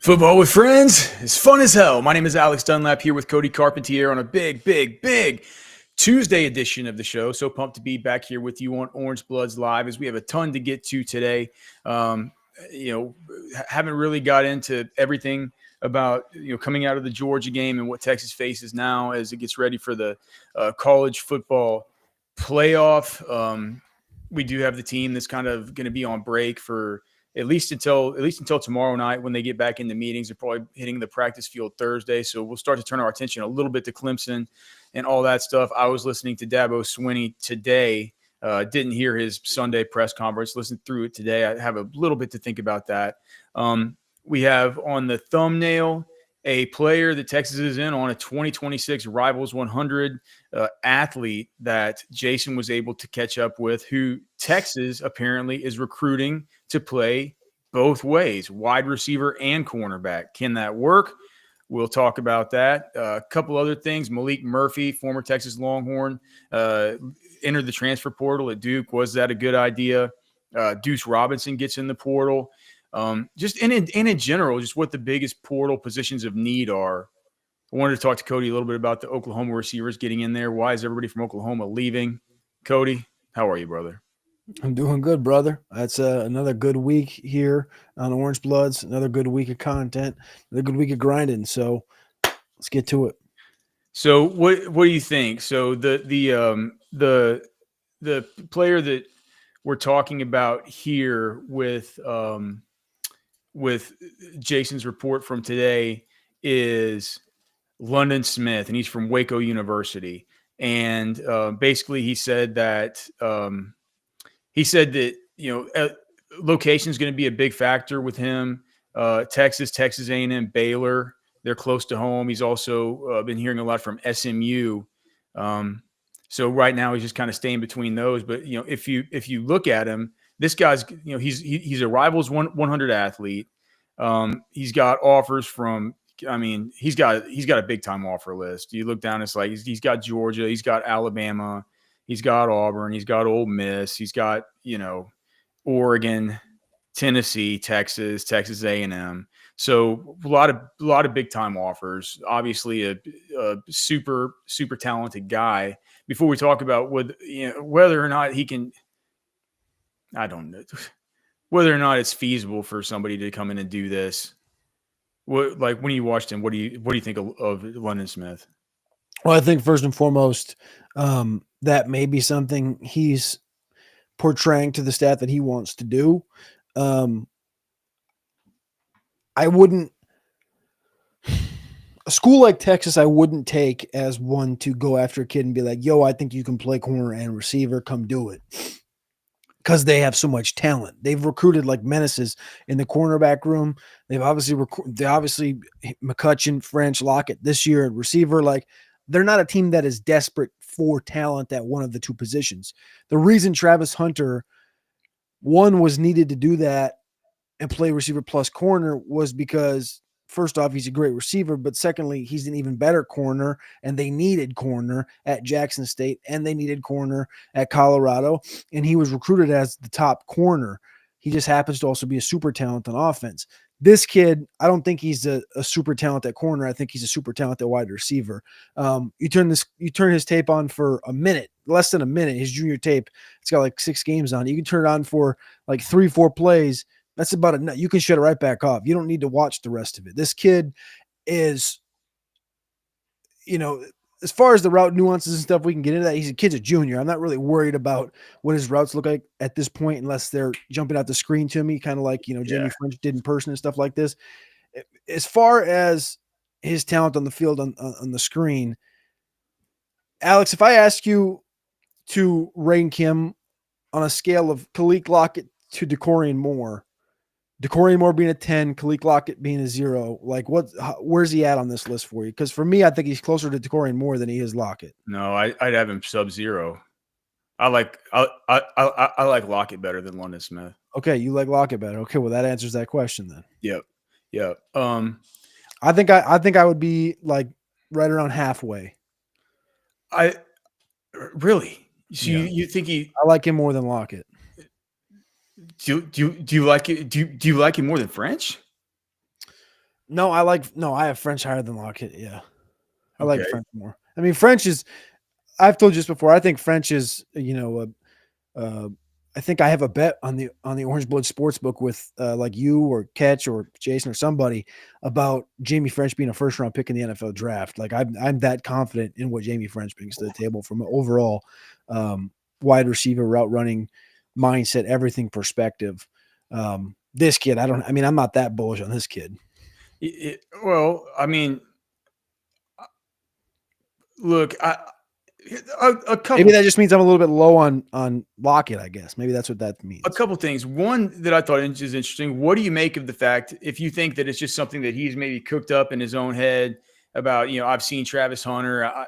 Football with friends is fun as hell. My name is Alex Dunlap here with Cody Carpentier on a big Tuesday edition of the show. So pumped to be back here with you on Orange Bloods Live as we have a ton to get to today. Haven't really got into everything about coming out of the Georgia game and what Texas faces now as it gets ready for the college football playoff. We do have the team that's kind of going to be on break for at least until tomorrow night when they get back into meetings. They're probably hitting the practice field Thursday. So we'll start to turn our attention a little bit to Clemson and all that stuff. I was listening to Dabo Swinney today. Didn't hear his Sunday press conference. Listened through it today. I have a little bit to think about that. We have on the thumbnail a player that Texas is in on a 2026 Rivals 100 athlete that Jason was able to catch up with, who Texas apparently is recruiting to play both ways, wide receiver and cornerback. Can that work? We'll talk about that. A couple other things. Maalik Murphy, former Texas Longhorn, entered the transfer portal at Duke. Was that a good idea? Deuce Robinson gets in the portal. Just in general, just what the biggest portal positions of need are. I wanted to talk to Cody a little bit about the Oklahoma receivers getting in there. Why is everybody from Oklahoma leaving? Cody, how are you, brother? I'm doing good, brother. That's another good week here on Orange Bloods. Another good week of content. Another good week of grinding. So let's get to it. So what do you think? So the player that we're talking about here with Jason's report from today is London Smith, and he's from Waco University. And basically, he said that location is going to be a big factor with him. Texas A&M, Baylor, they're close to home. He's also been hearing a lot from SMU. So right now he's just kind of staying between those. But if you look at him, this guy's he's a Rivals 100 athlete. He's got offers from. I mean, he's got a big time offer list. You look down, it's like he's got Georgia, he's got Alabama, he's got Auburn, he's got Ole Miss, he's got Oregon, Tennessee, Texas A&M. So a lot of big time offers. Obviously, a super talented guy. Before we talk about whether or not he can, I don't know whether or not it's feasible for somebody to come in and do this. When you watched him, what do you think of London Smith? Well, I think first and foremost, that may be something he's portraying to the staff that he wants to do. I wouldn't – a school like Texas I wouldn't take as one to go after a kid and be like, yo, I think you can play corner and receiver. Come do it. Because they have so much talent. They've recruited like menaces in the cornerback room. They've obviously McCutcheon, French, Lockett this year at receiver. Like, they're not a team that is desperate for talent at one of the two positions. The reason Travis Hunter, one, was needed to do that and play receiver plus corner was because, first off, he's a great receiver, but secondly, he's an even better corner, and they needed corner at Jackson State, and they needed corner at Colorado, and he was recruited as the top corner. He just happens to also be a super talent on offense. This kid, I don't think he's a super talent at corner. I think he's a super talented wide receiver. You turn his tape on for a minute, less than a minute, his junior tape. It's got like 6 games on it. You can turn it on for like 3-4 plays. That's about enough. You can shut it right back off. You don't need to watch the rest of it. This kid is, as far as the route nuances and stuff, we can get into that. Kid's a junior. I'm not really worried about what his routes look like at this point, unless they're jumping out the screen to me, kind of like, Jamie French did in person and stuff like this. As far as his talent on the field on the screen, Alex, if I ask you to rank him on a scale of Khalil Lockett to DeCorian Moore being a 10, Khalil Lockett being a 0. Like, where's he at on this list for you? Because for me, I think he's closer to DeCorian Moore than he is Lockett. No, I'd have him sub-0. I like Lockett better than London Smith. Okay, you like Lockett better. Okay, well, that answers that question then. Yep. I think I would be like right around halfway. Really? So yeah. You think I like him more than Lockett. Do you like it? Do you like him more than French? No, I have French higher than Lockett. Yeah, I like Okay. French more. I mean, French is. I've told you this before. I think French is. Uh, I think I have a bet on the Orange Blood Sportsbook with like you or Ketch or Jason or somebody about Jamie French being a first round pick in the NFL draft. Like I'm that confident in what Jamie French brings to the table from an overall um, wide receiver route running mindset, everything perspective. This kid, I don't. I mean, I'm not that bullish on this kid. Well, I mean, look, a Maybe couple that just means I'm a little bit low on Lockett. I guess maybe that's what that a means. couple things. One that I thought is interesting. What do you make of the fact if you think that it's just something that he's maybe cooked up in his own head about, I've seen Travis Hunter, I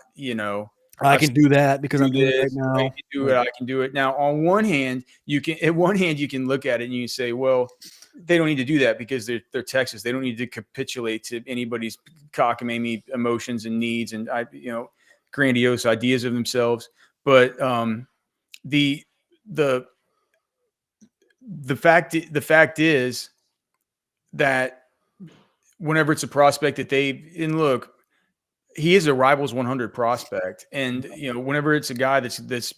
I've can seen do that because do I'm doing it right this, I now. can do it, Like I can do it. Now, on one hand, you can look at it and you say, well, they don't need to do that because they're Texas. They don't need to capitulate to anybody's cockamamie emotions and needs and grandiose ideas of themselves. But the the the fact is that whenever it's a prospect that look, he is a rivals 100 prospect, and whenever it's a guy that's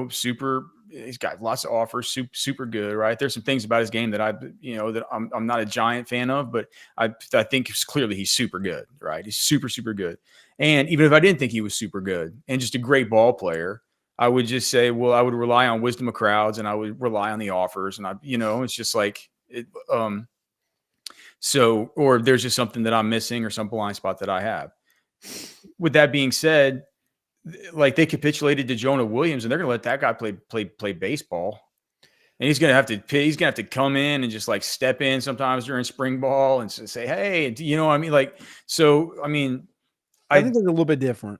super, he's got lots of offers, super good, right? There's some things about his game that I'm not a giant fan of, but I think it's clearly he's super good, right? He's super good, and even if I didn't think he was super good and just a great ball player, I would just say, well, I would rely on wisdom of crowds and I would rely on the offers, and it's just like it. So, or there's just something that I'm missing or some blind spot that I have. With that being said, like they capitulated to Jonah Williams, and they're going to let that guy play baseball, and he's gonna have to come in and just like step in sometimes during spring ball and say, hey, you know what I mean? Like, so I mean, I I think they're a little bit different.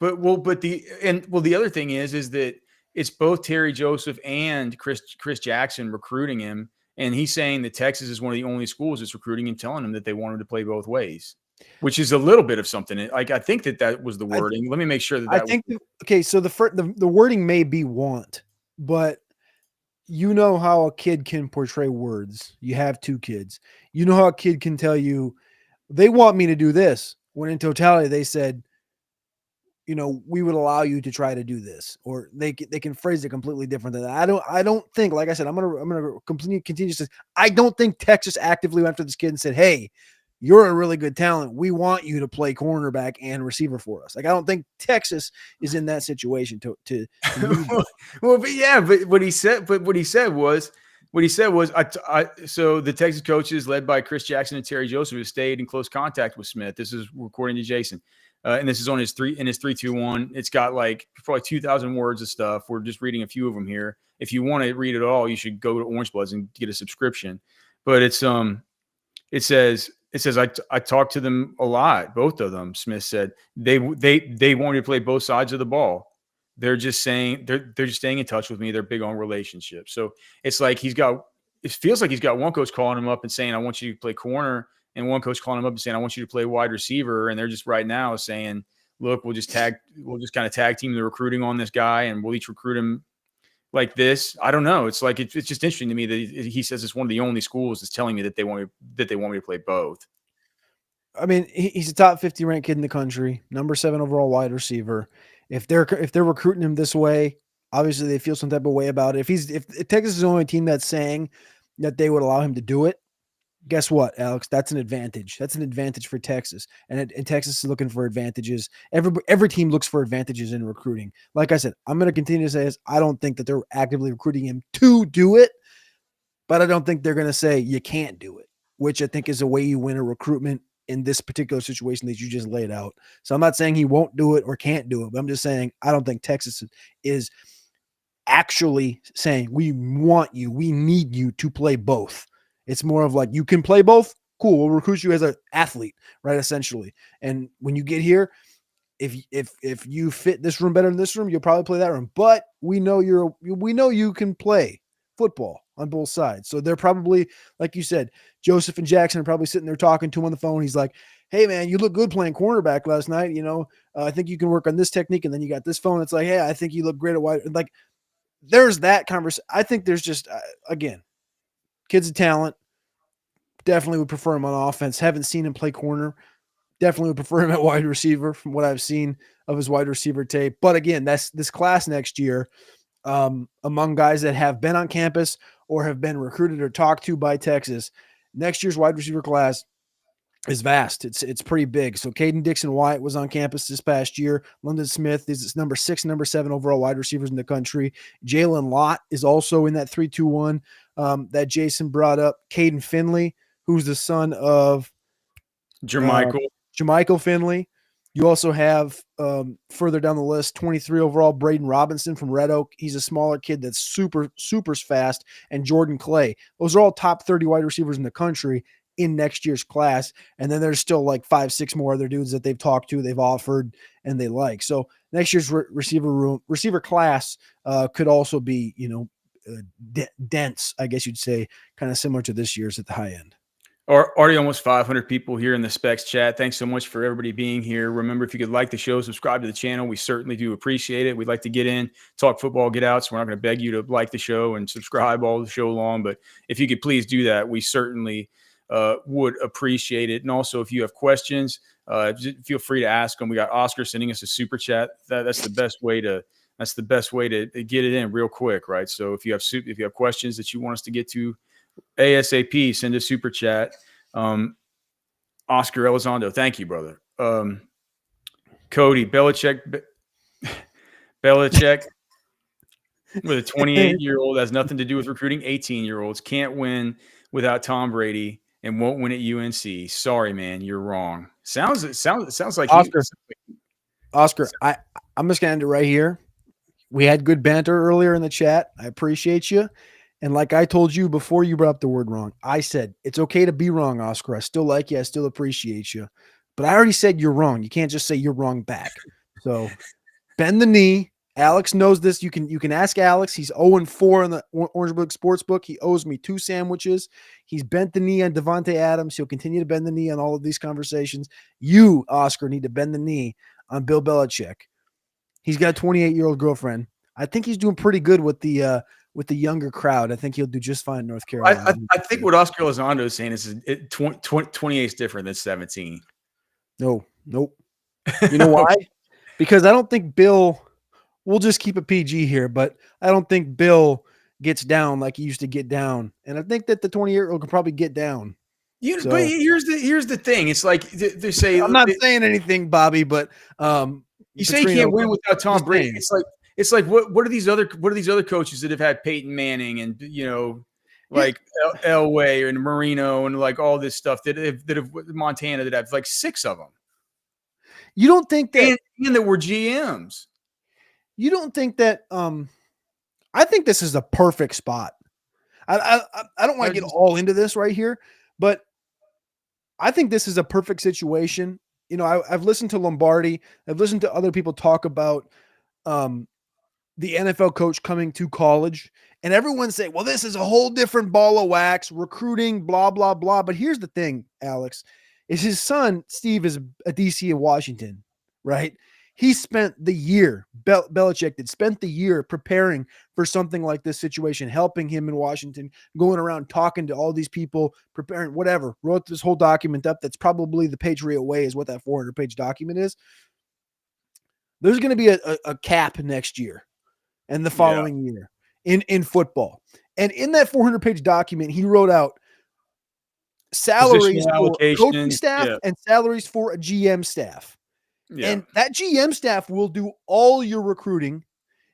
the other thing is that it's both Terry Joseph and Chris Jackson recruiting him, and he's saying that Texas is one of the only schools that's recruiting him, telling him that they want him to play both ways, which is a little bit of something. Like I think that was the I wording. Let me make sure that I that was. think okay, so the wording may be want, but you know how a kid can portray words. You have two kids. You know how a kid can tell you they want me to do this when in totality they said, we would allow you to try to do this, or they can phrase it completely different than that. I don't think, like I said, I'm gonna continue to say, I don't think Texas actively went after this kid and said, hey, you're a really good talent. We want you to play cornerback and receiver for us. Like I don't think Texas is in that situation to need him. Well, but yeah, but what he said was, so the Texas coaches led by Chris Jackson and Terry Joseph have stayed in close contact with Smith. This is according to Jason. And this is on his 3-2-1. It's got like probably 2,000 words of stuff. We're just reading a few of them here. If you want to read it all, you should go to Orange Bloods and get a subscription. But it says I talked to them a lot, both of them. Smith said they want me to play both sides of the ball. They're just saying they're just staying in touch with me. They're big on relationships. So it's like it feels like he's got one coach calling him up and saying, I want you to play corner, and one coach calling him up and saying, I want you to play wide receiver. And they're just right now saying, look, we'll just kind of tag team the recruiting on this guy, and we'll each recruit him like this. I don't know. It's like it's just interesting to me that he says it's one of the only schools that's telling me that they want me to play both. I mean, he's a top 50 ranked kid in the country, number 7 overall wide receiver. If they're recruiting him this way, obviously they feel some type of way about it. If Texas is the only team that's saying that they would allow him to do it, guess what, Alex? That's an advantage. That's an advantage for Texas, and Texas is looking for advantages. Every team looks for advantages in recruiting. Like I said, I'm going to continue to say this. I don't think that they're actively recruiting him to do it, but I don't think they're going to say you can't do it, which I think is a way you win a recruitment in this particular situation that you just laid out. So I'm not saying he won't do it or can't do it, but I'm just saying I don't think Texas is actually saying we want you, we need you to play both. It's more of like you can play both. Cool, we'll recruit you as an athlete, right? Essentially, and when you get here, if you fit this room better than this room, you'll probably play that room. But we know you can play football on both sides. So they're probably, like you said, Joseph and Jackson are probably sitting there talking to him on the phone. He's like, hey man, you look good playing cornerback last night. I think you can work on this technique. And then you got this phone. It's like, hey, I think you look great at wide. Like there's that conversation. I think there's just, again, kids of talent, Definitely would prefer him on offense. Haven't seen him play corner. Definitely would prefer him at wide receiver from what I've seen of his wide receiver tape. But again, that's this class next year, among guys that have been on campus or have been recruited or talked to by Texas. Next year's wide receiver class is vast. It's pretty big. So Caden Dixon-White was on campus this past year. London Smith is number 6, number 7 overall wide receivers in the country. Jalen Lott is also in that 3-2-1 that Jason brought up. Caden Finley, who's the son of Jermichael Finley. You also have further down the list, 23 overall, Braden Robinson from Red Oak. He's a smaller kid that's super fast. And Jordan Clay. Those are all top 30 wide receivers in the country in next year's class. And then there's still like 5-6 more other dudes that they've talked to, they've offered, and they like. So next year's receiver class could also be, dense, I guess you'd say, kind of similar to this year's at the high end. Already almost 500 people here in the Specs chat. Thanks so much for everybody being here. Remember, if you could like the show, subscribe to the channel. We certainly do appreciate it. We'd like to get in, talk football, get out. So we're not going to beg you to like the show and subscribe all the show long. But if you could please do that, we certainly would appreciate it. And also, if you have questions, feel free to ask them. We got Oscar sending us a super chat. That's the best way to get it in real quick, right? So if you have questions that you want us to get to ASAP, send a super chat. Oscar Elizondo, thank you, brother. Cody Belichick with a 28-year-old has nothing to do with recruiting 18-year-olds. Can't win without Tom Brady and won't win at UNC. Sorry, man, you're wrong. Sounds like Oscar. I'm just gonna end it right here. We had good banter earlier in the chat. I appreciate you. And like I told you before you brought up the word wrong, I said, it's okay to be wrong, Oscar. I still like you. I still appreciate you. But I already said you're wrong. You can't just say you're wrong back. So bend the knee. Alex knows this. You can ask Alex. He's 0-4 in the Orange Book Sportsbook. He owes me 2 sandwiches. He's bent the knee on Devontae Adams. He'll continue to bend the knee on all of these conversations. You, Oscar, need to bend the knee on Bill Belichick. He's got a 28-year-old girlfriend. I think he's doing pretty good with the younger crowd. I think he'll do just fine in North Carolina. I think what Oscar Elizondo is saying is 28 is different than 17. Nope. You know why? Because I don't think Bill – we'll just keep it PG here, but I don't think Bill gets down like he used to get down. And I think that the 28-year-old can probably get down. But here's the thing. It's like they say – I'm not saying anything, Bobby, but you say you can't win without Tom Brady. It's like what are these other coaches that have had Peyton Manning and like Elway and Marino and like all this stuff that have Montana that have like 6 of them. You don't think that and that were GMs. You don't think that I think this is a perfect spot. I don't want to get all into this right here, but I think this is a perfect situation. I've listened to Lombardi. I've listened to other people talk about the NFL coach coming to college, and everyone say, well, this is a whole different ball of wax, recruiting, blah, blah, blah. But here's the thing, Alex, is his son, Steve, is a DC in Washington, right? He spent the year, Belichick spent the year preparing for something like this situation, helping him in Washington, going around talking to all these people, preparing whatever, wrote this whole document up. That's probably the Patriot Way is what that 400-page document is. There's going to be a cap next year and the following year in football. And in that 400-page document, he wrote out salaries for coaching staff and salaries for a GM staff. Yeah. And that GM staff will do all your recruiting.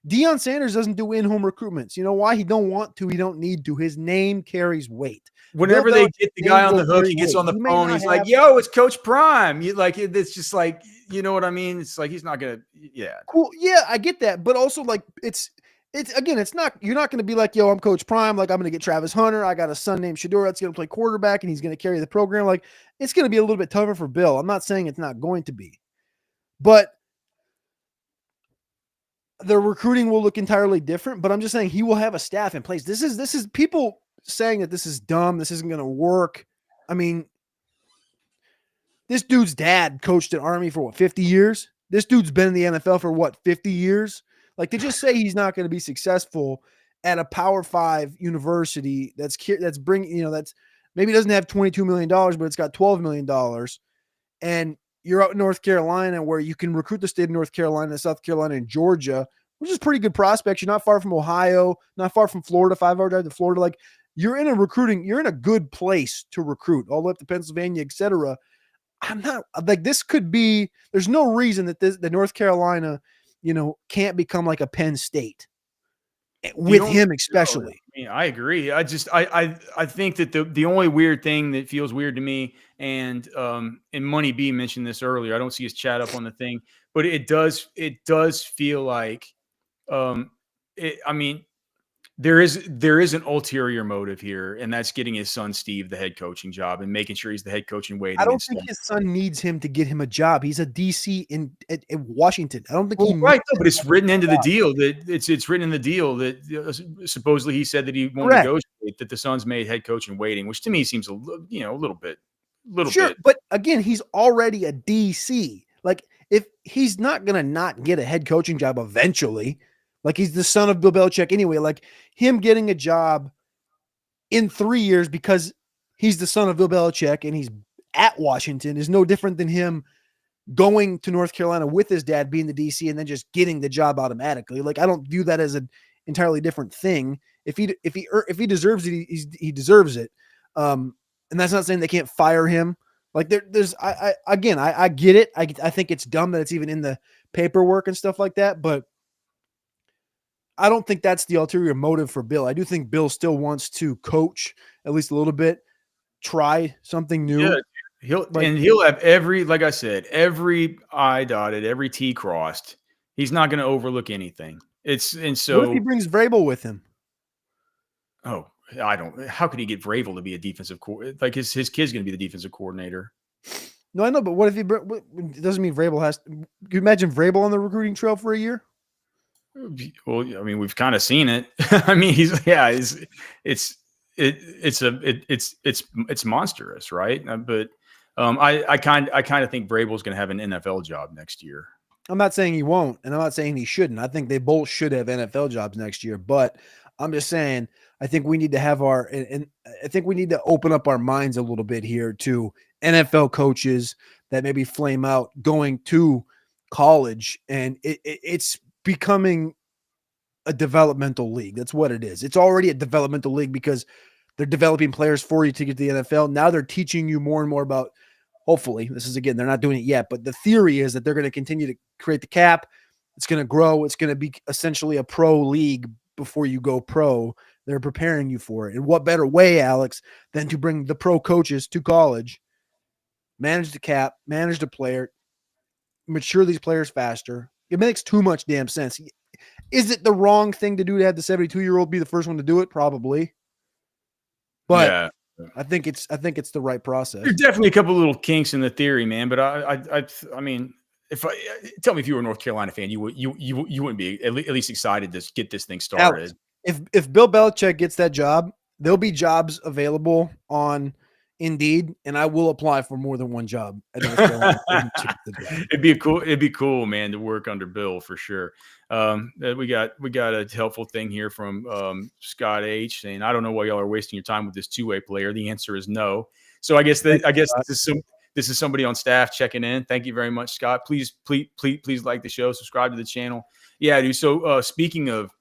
Deion Sanders doesn't do in-home recruitments. You know why? He don't want to. He don't need to. His name carries weight. Whenever they get the guy on the hook, he gets on the phone. He's like, yo, it's Coach Prime. It's just like, you know what I mean? It's like he's not going to, Cool. Yeah, I get that. But also, like, it's not, you're not going to be like, yo, I'm Coach Prime. Like, I'm going to get Travis Hunter. I got a son named Shador that's going to play quarterback, and he's going to carry the program. Like, it's going to be a little bit tougher for Bill. I'm not saying it's not going to be. But the recruiting will look entirely different. But I'm just saying he will have a staff in place. This is people saying that this is dumb. This isn't going to work. I mean, this dude's dad coached an Army for 50 years? This dude's been in the NFL for 50 years? Like, to just say he's not going to be successful at a Power 5 university that's Maybe it doesn't have $22 million, but it's got $12 million. And you're out in North Carolina where you can recruit the state of North Carolina, South Carolina, and Georgia, which is pretty good prospects. You're not far from Ohio, not far from Florida, 5-hour drive to Florida. Like you're in a good place to recruit all the way up to Pennsylvania, et cetera. I'm not like this could be, there's no reason that the North Carolina, can't become like a Penn State with him, especially. I mean, I agree. I think that the only weird thing that feels weird to me, and Money B mentioned this earlier. I don't see his chat up on the thing, but it does feel like, I mean, there is an ulterior motive here, and that's getting his son Steve the head coaching job and making sure he's the head coach in waiting. I don't think his son needs him to get him a job. He's a DC in Washington. I don't think right, but it's written into the deal that it's written in the deal that supposedly he said that he won't negotiate, that the son's made head coach in waiting, which to me seems a little bit. But again, he's already a DC. Like if he's not gonna not get a head coaching job eventually, like he's the son of Bill Belichick anyway. Like him getting a job in 3 years because he's the son of Bill Belichick and he's at Washington is no different than him going to North Carolina with his dad being the DC and then just getting the job automatically. Like I don't view that as an entirely different thing. If he deserves it, he deserves it. And that's not saying they can't fire him. Like there's I get it. I think it's dumb that it's even in the paperwork and stuff like that, but I don't think that's the ulterior motive for Bill. I do think Bill still wants to coach at least a little bit, try something new. Yeah, he'll have like I said, every I dotted, every T crossed. He's not going to overlook anything. What if he brings Vrabel with him? Oh, I don't. How could he get Vrabel to be a defensive coordinator? Like his kid's going to be the defensive coordinator. No, I know, but what if it doesn't mean Vrabel has? Can you imagine Vrabel on the recruiting trail for a year? Well, I mean, we've kind of seen it. I mean, it's monstrous, right? But I kind of think Vrabel's going to have an NFL job next year. I'm not saying he won't, and I'm not saying he shouldn't. I think they both should have NFL jobs next year, but I'm just saying I think we need to have and I think we need to open up our minds a little bit here to NFL coaches that maybe flame out going to college, and it's becoming a developmental league. That's what it is. It's already a developmental league because they're developing players for you to get to the NFL. Now they're teaching you more and more about, hopefully, this is again, they're not doing it yet, but the theory is that they're going to continue to create the cap. It's going to grow. It's going to be essentially a pro league before you go pro. They're preparing you for it. And what better way, Alex, than to bring the pro coaches to college, manage the cap, manage the player, mature these players faster. It makes too much damn sense. Is it the wrong thing to do to have the 72-year-old be the first one to do it? Probably. But yeah. I think it's the right process. There's definitely a couple little kinks in the theory, man. But I mean, tell me if you were a North Carolina fan, you wouldn't be at least excited to get this thing started. Alex, if Bill Belichick gets that job, there'll be jobs available on Indeed, and I will apply for more than one job at North Carolina. It'd be cool, man, to work under Bill for sure. We got a helpful thing here from Scott H saying, I don't know why y'all are wasting your time with this two-way player. The answer is no. So I guess this is somebody on staff checking in. Thank you very much, Scott. Please like the show, subscribe to the channel. Yeah, dude. So speaking of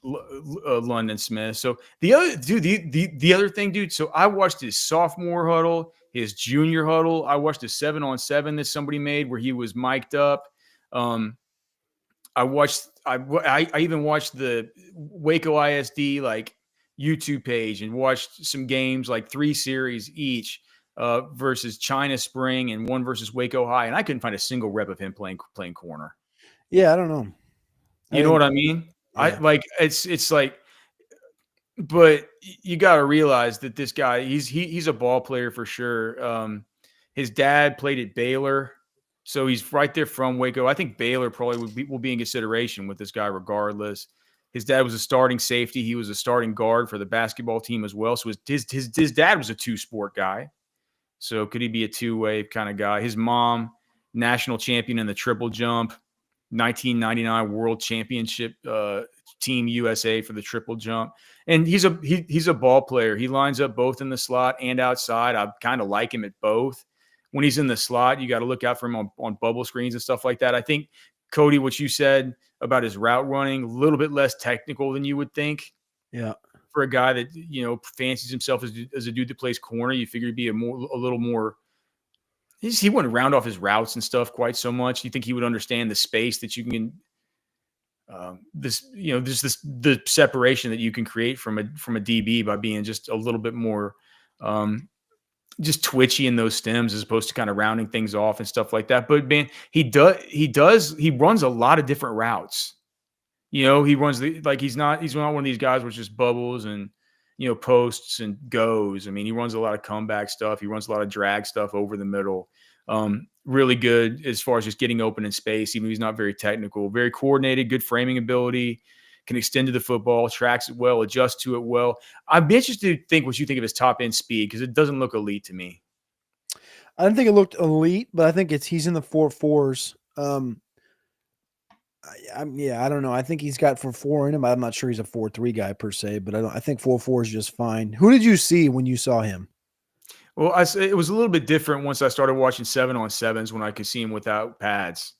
London Smith. So the other thing, dude. So I watched his sophomore huddle, his junior huddle. I watched a 7-on-7 that somebody made where he was mic'd up. I even watched the Waco ISD like YouTube page and watched some games, like 3 series each versus China Spring and one versus Waco High, and I couldn't find a single rep of him playing corner. Yeah, I don't know. You know what I mean? Yeah. It's like, but you got to realize that this guy, he's a ball player for sure. His dad played at Baylor, so he's right there from Waco. I think Baylor probably will be in consideration with this guy regardless. His dad was a starting safety. He was a starting guard for the basketball team as well. So his dad was a 2-sport guy. So could he be a 2-way kind of guy? His mom, national champion in the triple jump, 1999 world championship Team USA for the triple jump. And he's a ball player. He lines up both in the slot and outside. I kind of like him at both. When he's in the slot, you got to look out for him on bubble screens and stuff like that. I think, Cody, what you said about his route running, a little bit less technical than you would think. Yeah. For a guy that, fancies himself as a dude that plays corner, you figure he'd be a little more. He wouldn't round off his routes and stuff quite so much. You think he would understand the space that you can, the separation that you can create from a DB by being just a little bit more, just twitchy in those stems as opposed to kind of rounding things off and stuff like that. But man, he runs a lot of different routes. He runs he's not one of these guys with just bubbles and, posts and goes. I mean, he runs a lot of comeback stuff. He runs a lot of drag stuff over the middle. Really good as far as just getting open in space, even if he's not very technical, very coordinated, good framing ability, can extend to the football, tracks it well, adjusts to it well. I'd be interested to think what you think of his top end speed, because it doesn't look elite to me. I don't think it looked elite, but I think he's in the 4.4s. I don't know. I think he's got 4.4 in him. I'm not sure he's a 4.3 guy per se, but I think 4.4 is just fine. Who did you see when you saw him? Well, it was a little bit different once I started watching 7-on-7s when I could see him without pads.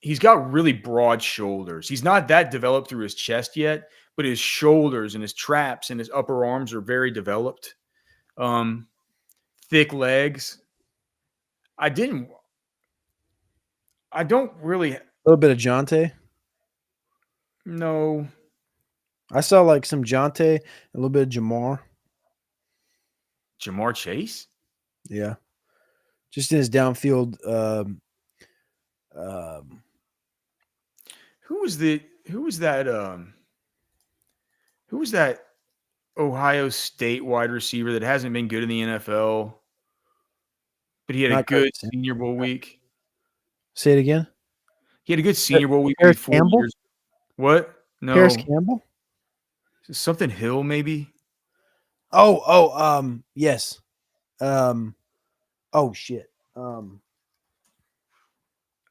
He's got really broad shoulders. He's not that developed through his chest yet, but his shoulders and his traps and his upper arms are very developed. Thick legs. I don't really. A little bit of Jonte. No. I saw like some Jonte, a little bit of Jamar. Jamar Chase? Yeah. Just in his downfield. Who was that Ohio State wide receiver that hasn't been good in the NFL, but he had a good Senior Bowl week? Say it again. He had a good Senior Bowl week. Harris Campbell? Years. What? No. Harris Campbell? Something Hill, maybe? Yes. Oh shit.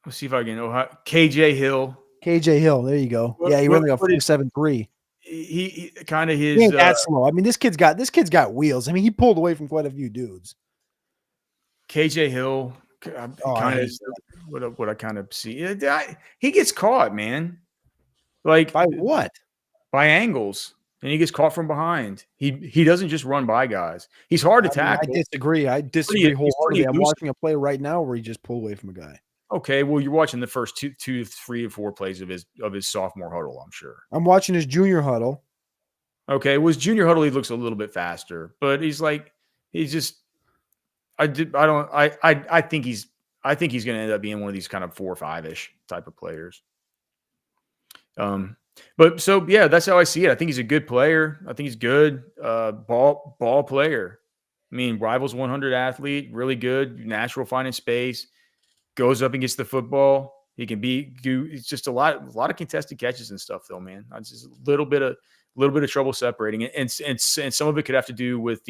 Let's see if I can. KJ Hill. KJ Hill. There you go. Yeah, he ran like a 4.73. He kind of his. He ain't that slow. I mean, this kid's got wheels. I mean, he pulled away from quite a few dudes. KJ Hill. Kind of what I kind of see. He gets caught, man. Like by what? By angles, and he gets caught from behind. He doesn't just run by guys. He's hard to tackle. I disagree wholeheartedly. I'm watching a play right now where he just pulled away from a guy. Okay, well, you're watching the first 2, 3, or 4 plays of his sophomore huddle, I'm sure. I'm watching his junior huddle. Okay, well, his junior huddle, he looks a little bit faster, but I think he's going to end up being one of these kind of 4 or 5-ish type of players. But so yeah, that's how I see it. I think he's a good player. I think he's good. Ball player. I mean, rivals 100 athlete, really good, natural finding space, goes up and gets the football. He can it's just a lot of contested catches and stuff though, man. It's just a little bit of trouble separating it. And some of it could have to do with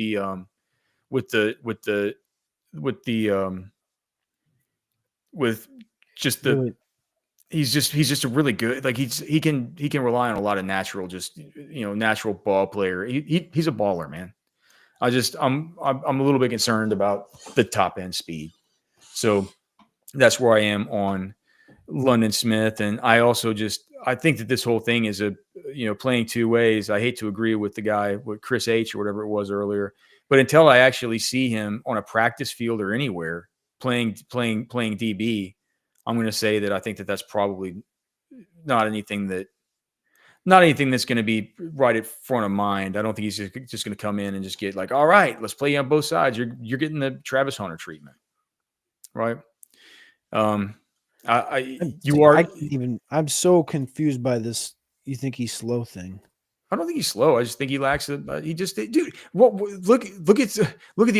he's just a really good, like he can rely on a lot of natural ball player. He's a baller, man. I'm a little bit concerned about the top end speed. So that's where I am on London Smith. And I also I think that this whole thing is playing two ways. I hate to agree with the guy, with Chris H or whatever it was earlier, but until I actually see him on a practice field or anywhere playing DB, I'm going to say that I think that that's probably not anything that's going to be right at front of mind. I don't think he's just going to come in and just get like, all right, let's play you on both sides. You're getting the Travis Hunter treatment, right? I'm so confused by this. You think he's slow thing? I don't think he's slow. I just think he lacks look at the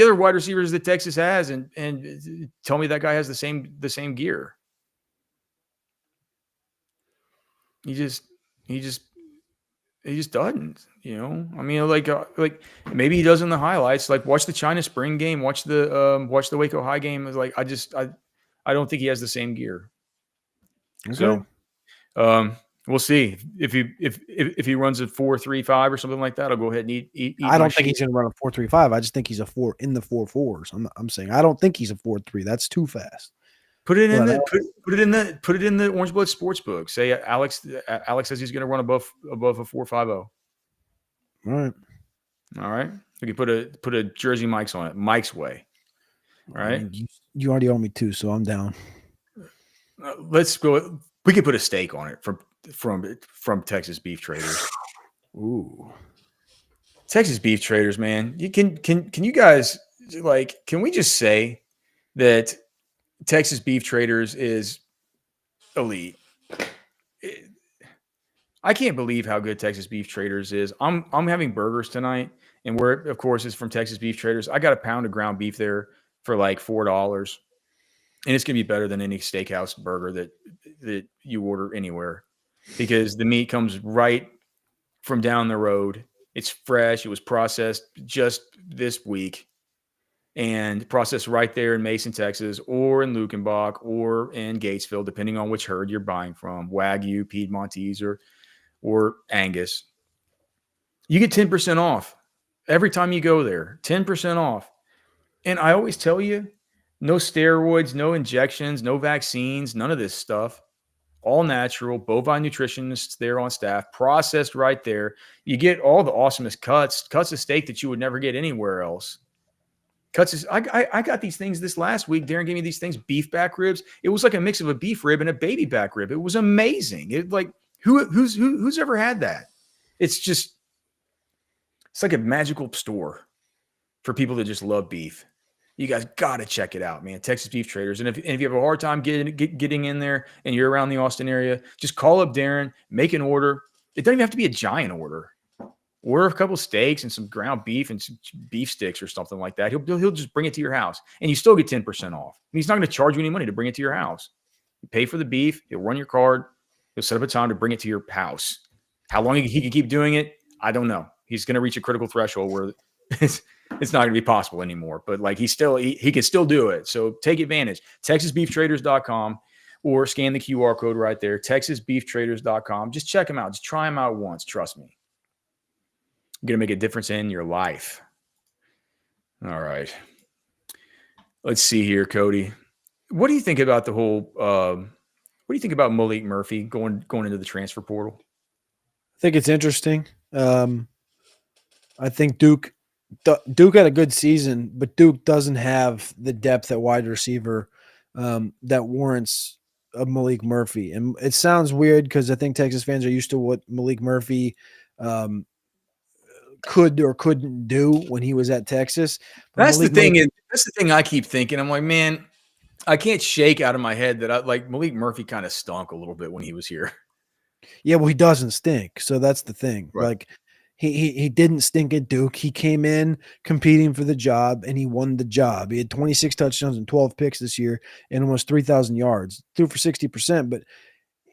other wide receivers that Texas has and tell me that guy has the same gear. He just doesn't, I mean, like maybe he does in the highlights, like watch the China Spring game, watch the Waco High game. Like, I don't think he has the same gear. Okay. So, We'll see if he runs a 4.35 or something like that. I'll go ahead and eat I my don't think shit. he's going to run a 4.35. I just think he's a 4 in the 4.4s. I'm saying I don't think he's a 4.3. That's too fast. Put it in But the put it in the Orange Blood Sportsbook. Say Alex says he's going to run above a 4.50. all right. All right. We can put a Jersey Mike's on it. Mike's way. All I right. mean, you already owe me 2, so I'm down. Let's go. We could put a stake on it from Texas Beef Traders. Ooh. Texas Beef Traders, man. You can you guys can we just say that Texas Beef Traders is elite? I can't believe how good Texas Beef Traders is. I'm having burgers tonight, and we're of course is from Texas Beef Traders. I got a pound of ground beef there for like $4, and it's gonna be better than any steakhouse burger that you order anywhere because the meat comes right from down the road. It's fresh. It was processed just this week and processed right there in Mason, Texas, or in Lukenbach, or in Gatesville, depending on which herd you're buying from, Wagyu, Piedmontese, or Angus. You get 10% off every time you go there. 10% off. And I always tell you, no steroids, no injections, no vaccines, none of this stuff. All natural, bovine nutritionists there on staff, processed right there. You get all the awesomest cuts of steak that you would never get anywhere else. I got these things this last week. Darren gave me these things, beef back ribs. It was like a mix of a beef rib and a baby back rib. It was amazing. It like who's ever had that? It's like a magical store for people that just love beef. You guys got to check it out, man. Texas Beef Traders. And if you have a hard time getting in there and you're around the Austin area, just call up Darren, make an order. It doesn't even have to be a giant order. Order a couple steaks and some ground beef and some beef sticks or something like that. He'll just bring it to your house, and you still get 10% off. And he's not going to charge you any money to bring it to your house. You pay for the beef. He'll run your card. He'll set up a time to bring it to your house. How long he can keep doing it, I don't know. He's going to reach a critical threshold where it's not going to be possible anymore. But like he can still do it. So take advantage. TexasBeefTraders.com or scan the QR code right there. TexasBeefTraders.com. Just check them out. Just try them out once. Trust me. You're going to make a difference in your life. All right. Let's see here, Cody. What do you think about the whole what do you think about Maalik Murphy going into the transfer portal? I think it's interesting. I think Duke had a good season, but Duke doesn't have the depth at wide receiver that warrants a Maalik Murphy. And it sounds weird because I think Texas fans are used to what Maalik Murphy could or couldn't do when he was at Texas. But That's Maalik the thing. Murphy, That's the thing I keep thinking. I'm like, man, I can't shake out of my head that Maalik Murphy kind of stunk a little bit when he was here. yeah, well, he doesn't stink. So that's the thing. Right. Like he didn't stink at Duke. He came in competing for the job and he won the job. He had 26 touchdowns and 12 picks this year and almost 3,000 yards. Threw for 60%, but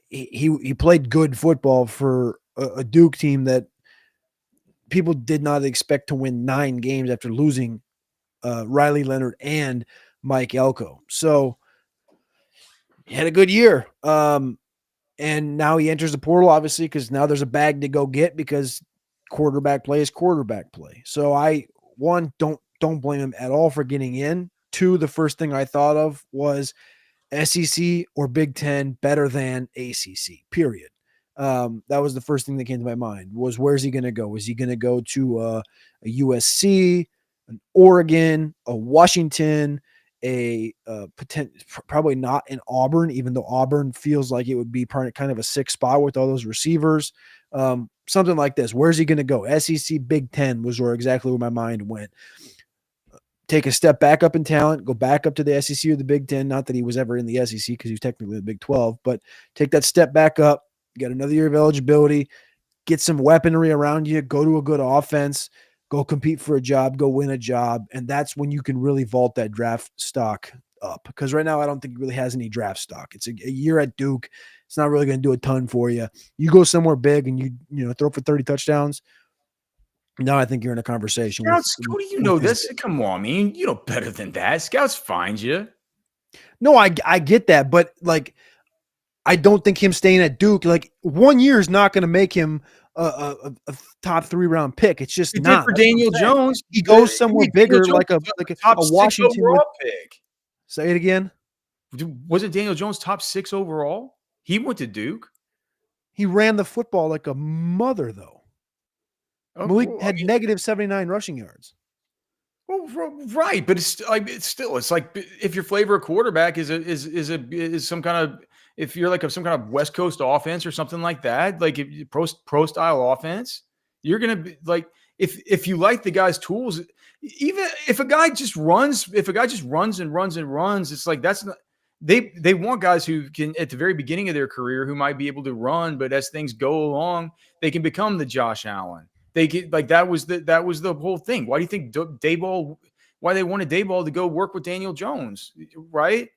he played good football for a Duke team that people did not expect to win 9 games after losing Riley Leonard and Mike Elko. So he had a good year. And now he enters the portal, obviously, because now there's a bag to go get because quarterback play is quarterback play. So don't blame him at all for getting in. 2, the first thing I thought of was SEC or Big Ten better than ACC, period. That was the first thing that came to my mind was where's he going to go? Is he going to go to a USC, an Oregon, a Washington, probably not in Auburn, even though Auburn feels like it would be kind of a 6 spot with all those receivers. Something like this. Where's he going to go? SEC, Big Ten was exactly where my mind went. Take a step back up in talent, go back up to the SEC or the Big Ten. Not that he was ever in the SEC because he was technically the Big 12, but take that step back up, get another year of eligibility, get some weaponry around you, go to a good offense, go compete for a job, go win a job. And that's when you can really vault that draft stock up. Because right now, I don't think he really has any draft stock. It's a year at Duke. It's not really going to do a ton for you. You go somewhere big and you throw for 30 touchdowns. Now I think you're in a conversation. Scouts, what do you know this? Come on, man. You know better than that. Scouts find you. No, I get that. But like I don't think him staying at Duke, like 1 year is not going to make him a top 3 round pick. It's just It did not. for That's what I'm Daniel saying. Jones. He goes somewhere Daniel bigger, Jones like a was like top a six Washington with. overall pick. Say it again. Wasn't Daniel Jones top 6 overall? He went to Duke. He ran the football like a mother, though. Oh, Maalik well, I had mean, negative 79 rushing yards. well, right, but it's like if your flavor of quarterback is some kind of, if you're like some kind of West Coast offense or something like that, like if pro style offense, you're gonna be like, if you like the guy's tools, even if a guy just runs, and runs and runs, it's like that's not. They want guys who can at the very beginning of their career who might be able to run, but as things go along, they can become the Josh Allen. They get like that was the whole thing. Why do you think Dayball? Why they wanted Dayball to go work with Daniel Jones, right?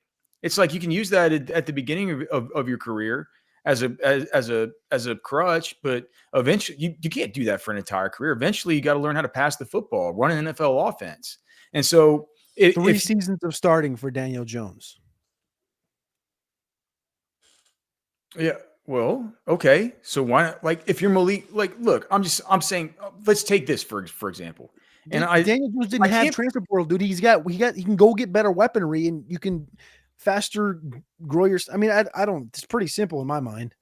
It's like you can use that at the beginning of your career as a crutch, but eventually you can't do that for an entire career. Eventually, you got to learn how to pass the football, run an NFL offense, and so 3 seasons of starting for Daniel Jones. Yeah. Well, okay. So why not? Like, if you're Maalik, like, look, I'm saying, let's take this for example. And Daniel Jones didn't I have can't. transfer portal, dude. He can go get better weaponry, and you can faster grow your. I mean, I don't. It's pretty simple in my mind.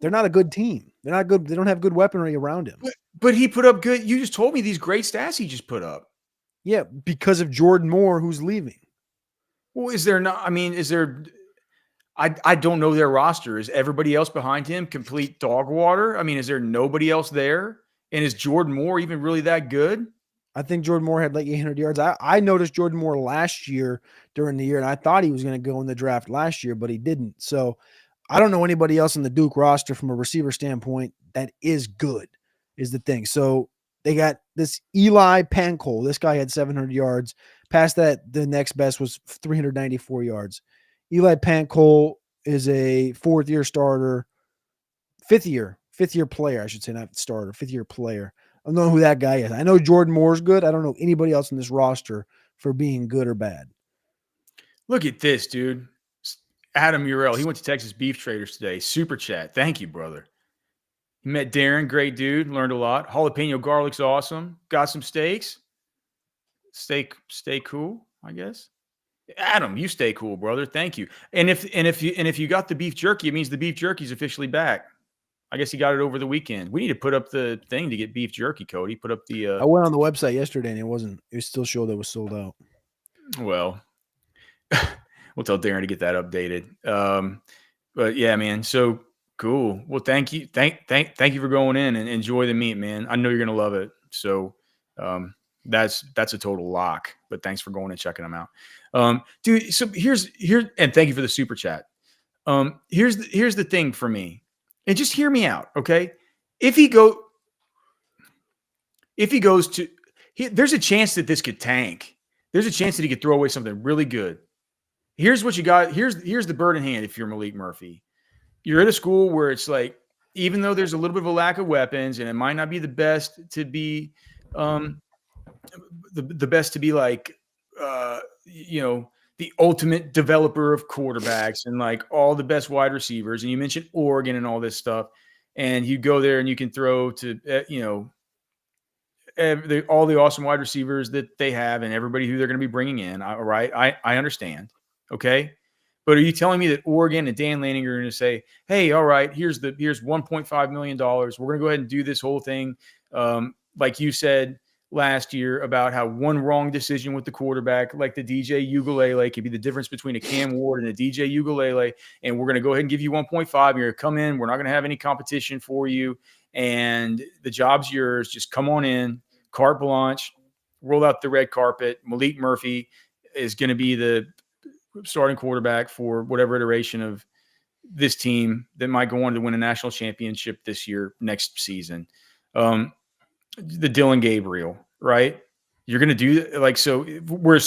They're not a good team. They're not good. They don't have good weaponry around him. But he put up good. You just told me these great stats he just put up. Yeah, because of Jordan Moore, who's leaving. Well, is there not? I mean, is there? I don't know their roster. Is everybody else behind him complete dog water? I mean, is there nobody else there? And is Jordan Moore even really that good? I think Jordan Moore had like 800 yards. I noticed Jordan Moore last year during the year, and I thought he was going to go in the draft last year, but he didn't. So I don't know anybody else in the Duke roster from a receiver standpoint that is good, is the thing. So they got this Eli Pancol. This guy had 700 yards. Past that, the next best was 394 yards. Eli Pancol is a fourth-year starter, fifth-year player, I should say, not starter, fifth-year player. I don't know who that guy is. I know Jordan Moore's good. I don't know anybody else in this roster for being good or bad. Look at this, dude. Adam Murrell. He went to Texas Beef Traders today. Super chat. Thank you, brother. He met Darren. Great dude. Learned a lot. Jalapeno garlic's awesome. Got some steaks. Stay cool, I guess. Adam, you stay cool, brother. Thank you. And if you got the beef jerky, it means the beef jerky's officially back. I guess he got it over the weekend. We need to put up the thing to get beef jerky, Cody. Put up the I went on the website yesterday and it still showed that it was sold out. Well, we'll tell Darren to get that updated. But yeah, man. So cool. Well, thank you. Thank you for going in and enjoy the meat, man. I know you're gonna love it. So that's a total lock. But thanks for going and checking them out. Dude, so here's and thank you for the super chat. Here's the thing for me. And just hear me out, okay? If he goes to there's a chance that this could tank. There's a chance that he could throw away something really good. Here's what you got. Here's the bird in hand if you're Maalik Murphy. You're at a school where it's like, even though there's a little bit of a lack of weapons and it might not be the best to be the best to be like the ultimate developer of quarterbacks and like all the best wide receivers. And you mentioned Oregon and all this stuff. And you go there and you can throw to, all the awesome wide receivers that they have and everybody who they're going to be bringing in. All right. I understand. Okay. But are you telling me that Oregon and Dan Lanning are going to say, hey, all right, here's $1.5 million. We're going to go ahead and do this whole thing. Like you said last year about how one wrong decision with the quarterback, like the DJ Ugalele, could be the difference between a Cam Ward and a DJ Ugalele. And we're going to go ahead and give you 1.5. You're going to come in. We're not going to have any competition for you. And the job's yours. Just come on in, carte blanche, roll out the red carpet. Maalik Murphy is going to be the starting quarterback for whatever iteration of this team that might go on to win a national championship next season. The Dylan Gabriel, right? You're going to do like, so we're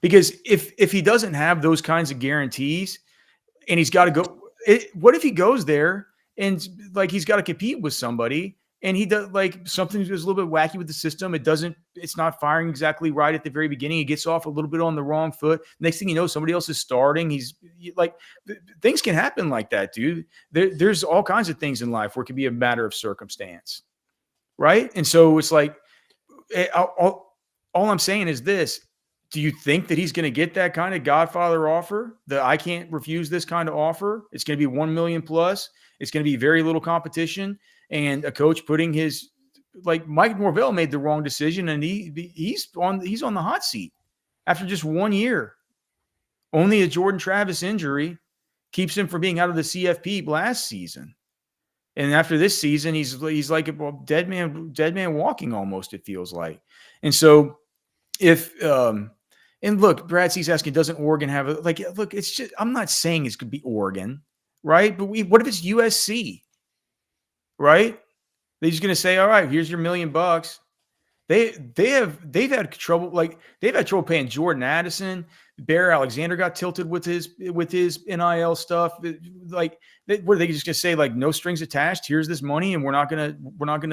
because if he doesn't have those kinds of guarantees and he's got to go, what if he goes there and like, he's got to compete with somebody and he does like something is a little bit wacky with the system. It's not firing exactly right at the very beginning. He gets off a little bit on the wrong foot. Next thing you know, somebody else is starting. He's like, things can happen like that, dude. There's all kinds of things in life where it can be a matter of circumstance, right? And so it's like, all I'm saying is this. Do you think that he's going to get that kind of Godfather offer? That I can't refuse this kind of offer. It's going to be 1 million plus. It's going to be very little competition, and a coach putting his like Mike Norvell made the wrong decision, and he's on the hot seat after just 1 year. Only a Jordan Travis injury keeps him from being out of the CFP last season, and after this season, he's like a dead man walking almost. It feels like, and so if and look, Brad C's asking, doesn't Oregon have a look? It's just I'm not saying it's going to be Oregon, right? But what if it's USC, right? They're just going to say, all right, here's your $1 million. They've had trouble paying Jordan Addison. Bear Alexander got tilted with his NIL stuff. Like, what are they just going to say? Like, no strings attached. Here's this money, and we're not gonna we're not going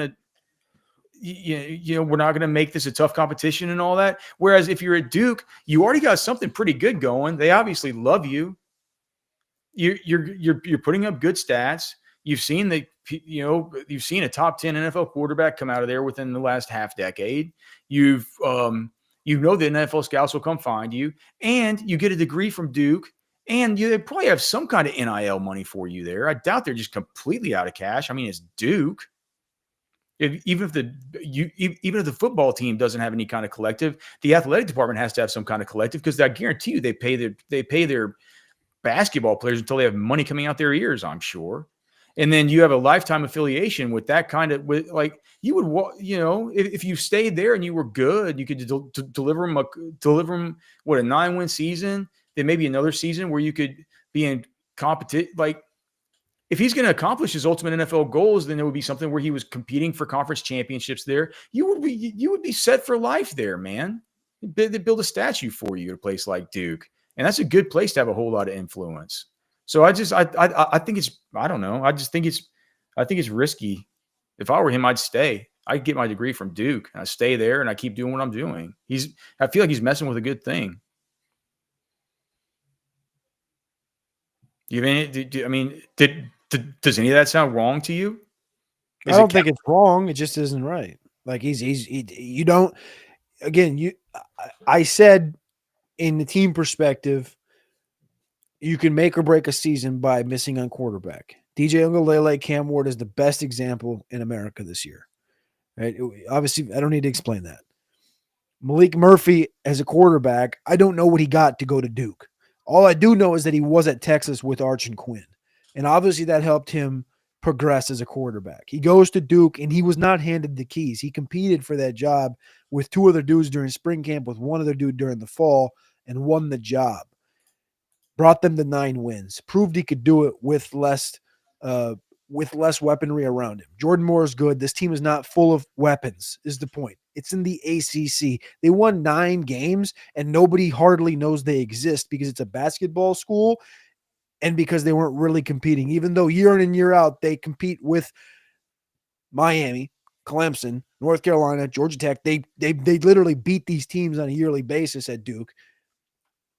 to make this a tough competition and all that. Whereas if you're at Duke, you already got something pretty good going. They obviously love you. You're putting up good stats. You've seen a top 10 NFL quarterback come out of there within the last half decade. The NFL scouts will come find you, and you get a degree from Duke, and they probably have some kind of NIL money for you there. I doubt they're just completely out of cash. I mean, it's Duke. Even if the football team doesn't have any kind of collective, the athletic department has to have some kind of collective, because I guarantee you they pay their basketball players until they have money coming out their ears, I'm sure. And then you have a lifetime affiliation with that kind of you would, if you stayed there and you were good, you could deliver them a 9-win season, then maybe another season where you could be in competition. Like, if he's going to accomplish his ultimate NFL goals, then it would be something where he was competing for conference championships there. You would be set for life there, man. They build a statue for you at a place like Duke, and that's a good place to have a whole lot of influence. So I think it's, I don't know. I think it's risky. If I were him, I'd stay. I'd get my degree from Duke. I stay there and I keep doing what I'm doing. I feel like he's messing with a good thing. Does any of that sound wrong to you? I don't think it's wrong. It just isn't right. Like you don't, again, I said in the team perspective, you can make or break a season by missing on quarterback. DJ Uiagalelei, Cam Ward is the best example in America this year. Right? Obviously, I don't need to explain that. Maalik Murphy as a quarterback, I don't know what he got to go to Duke. All I do know is that he was at Texas with Arch and Quinn. And obviously that helped him progress as a quarterback. He goes to Duke, and he was not handed the keys. He competed for that job with 2 other dudes during spring camp, with 1 other dude during the fall, and won the job. Brought them to 9 wins. Proved he could do it with less weaponry around him. Jordan Moore is good. This team is not full of weapons, is the point. It's in the ACC. They won 9 games, and nobody hardly knows they exist because it's a basketball school and because they weren't really competing, even though year in and year out they compete with Miami, Clemson, North Carolina, Georgia Tech. They literally beat these teams on a yearly basis at Duke.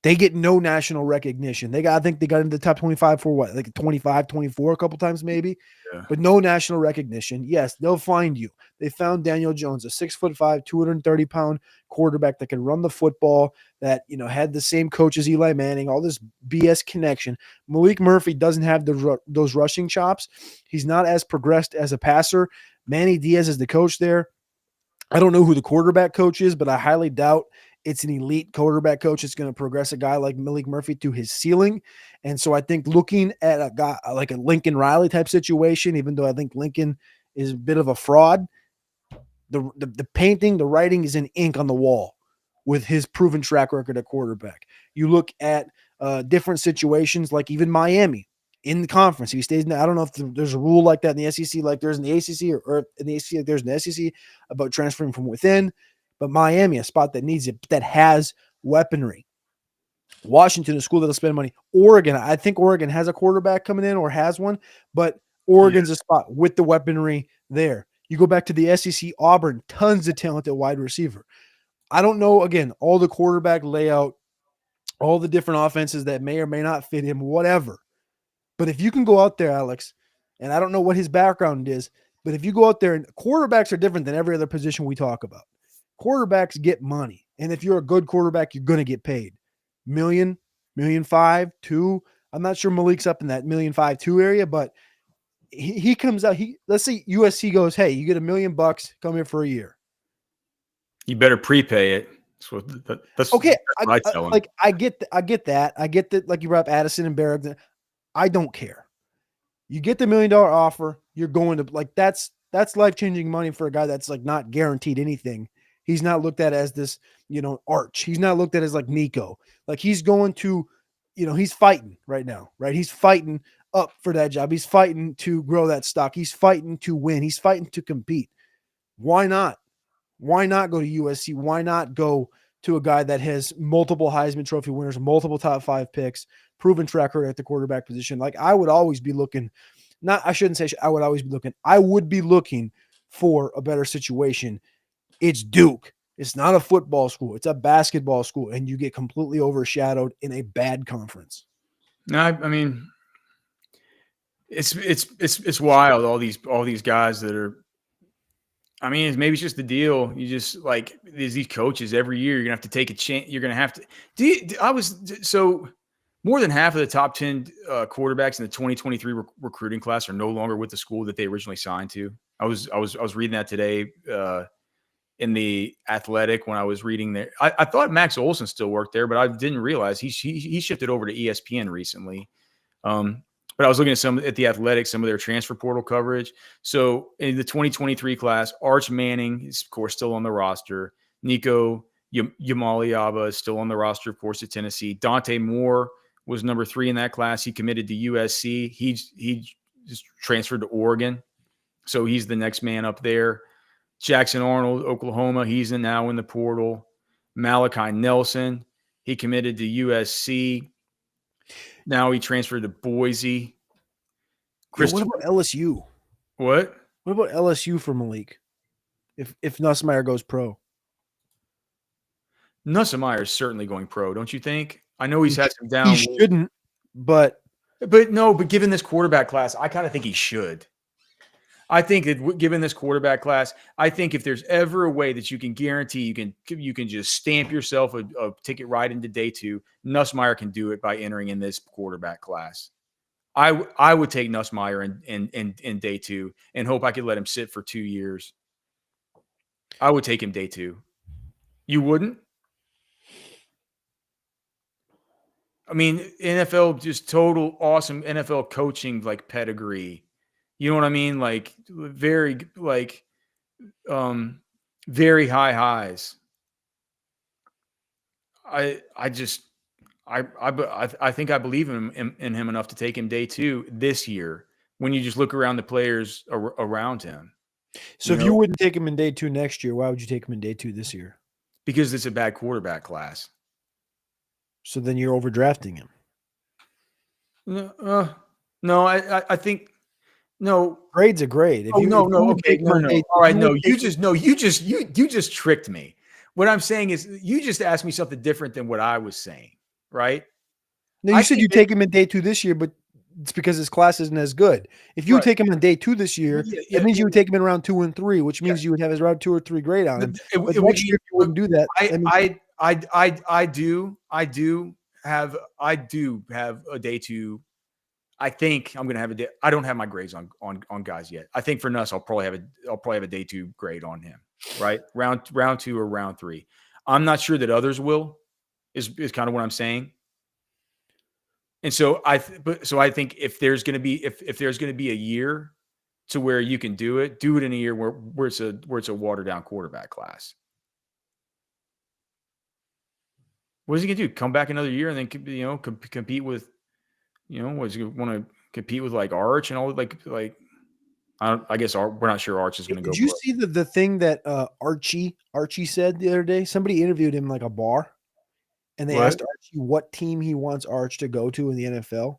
They get no national recognition. I think they got into the top 25 for what, like 25, 24 a couple times maybe, but no national recognition. Yes, they'll find you. They found Daniel Jones, a 6'5", 230-pound quarterback that can run the football, that had the same coach as Eli Manning, all this BS connection. Maalik Murphy doesn't have those rushing chops. He's not as progressed as a passer. Manny Diaz is the coach there. I don't know who the quarterback coach is, but I highly doubt it's an elite quarterback coach that's going to progress a guy like Maalik Murphy to his ceiling. And so I think looking at a guy like a Lincoln Riley type situation, even though I think Lincoln is a bit of a fraud, the painting, the writing is in ink on the wall with his proven track record at quarterback. You look at different situations like even Miami in the conference. If he stays in, I don't know if there's a rule like that in the SEC, like there's in the ACC, or in the ACC, like there's in the SEC about transferring from within. But Miami, a spot that needs it, that has weaponry. Washington, a school that'll spend money. Oregon, I think Oregon has a quarterback coming in or has one, but Oregon's a spot with the weaponry there. You go back to the SEC, Auburn, tons of talent at wide receiver. I don't know, again, all the quarterback layout, all the different offenses that may or may not fit him, whatever. But if you can go out there, Alex, and I don't know what his background is, but if you go out there, and quarterbacks are different than every other position we talk about. Quarterbacks get money. And if you're a good quarterback, you're going to get paid. Million, million five, two. I'm not sure Maalik's up in that 1,500,000 area, but he comes out. Let's say USC goes, hey, you get $1 million, come here for a year. You better prepay it. That's okay. what I tell him. Like I get that. I get that. Like you brought up Addison and Barrett. I don't care. You get the $1 million offer. You're going to like that's life-changing money for a guy that's like not guaranteed anything. He's not looked at as this, arch. He's not looked at as like Nico. Like he's going to, he's fighting right now, right? He's fighting up for that job. He's fighting to grow that stock. He's fighting to win. He's fighting to compete. Why not? Why not go to USC? Why not go to a guy that has multiple Heisman Trophy winners, multiple top 5 picks, proven track record at the quarterback position? Like I would always be looking, I would always be looking. I would be looking for a better situation. It's Duke. It's not a football school. It's a basketball school, and you get completely overshadowed in a bad conference. No, I mean, it's wild. All these guys that are. I mean, maybe it's just the deal. You just like these coaches every year. You're gonna have to take a chance. You're gonna have to. So more than half of the top 10 quarterbacks in the 2023 recruiting class are no longer with the school that they originally signed to. I was reading that today in the Athletic when I was reading there. I thought Max Olson still worked there, but I didn't realize he shifted over to ESPN recently. But I was looking at the Athletic, some of their transfer portal coverage. So in the 2023 class, Arch Manning is, of course, still on the roster. Nico Yamaliaba is still on the roster, of course, at Tennessee. Dante Moore was number 3 in that class. He committed to USC. He just transferred to Oregon. So he's the next man up there. Jackson Arnold, Oklahoma, he's now in the portal. Malachi Nelson, he committed to USC. Now he transferred to Boise. What about LSU? What? What about LSU for Maalik? If Nussmeier goes pro? Nussmeier is certainly going pro, don't you think? I know he's had some down. He shouldn't, but given this quarterback class, I kind of think he should. I think that given this quarterback class, I think if there's ever a way that you can guarantee you can just stamp yourself a ticket right into day 2, Nussmeier can do it by entering in this quarterback class. I would take Nussmeier in day 2 and hope I could let him sit for 2 years. I would take him day 2. You wouldn't? I mean, NFL, just total awesome NFL coaching, like pedigree. You know what I mean? Like very high highs. I think I believe in him enough to take him day 2 this year. When you just look around the players around him. So if you wouldn't take him in day 2 next year, why would you take him in day 2 this year? Because it's a bad quarterback class. So then you're overdrafting him. No, I think. No, grade's a grade. Okay, no. All right, no. You just tricked me. What I'm saying is, you just asked me something different than what I was saying, right? No, you said you take him in day 2 this year, but it's because his class isn't as good. If you would take him in day 2 this year, that means you would take him in round 2 and 3, which means you would have his round 2 or 3 grade on him. But next year, you wouldn't do that. I do have a day 2. I think I'm going to have a day. I don't have my grades on guys yet. I think for Nuss, I'll probably have a day 2 grade on him, right? Round 2 or round 3. I'm not sure that others will. Is kind of what I'm saying. And so I think if there's going to be a year to where you can do it in a year where it's a watered down quarterback class. What is he going to do? Come back another year and then compete with. Was he want to compete with like Arch and all like I guess we're not sure Arch is going to go. Did you see the thing that Archie said the other day? Somebody interviewed him like a bar, and they asked Archie what team he wants Arch to go to in the NFL,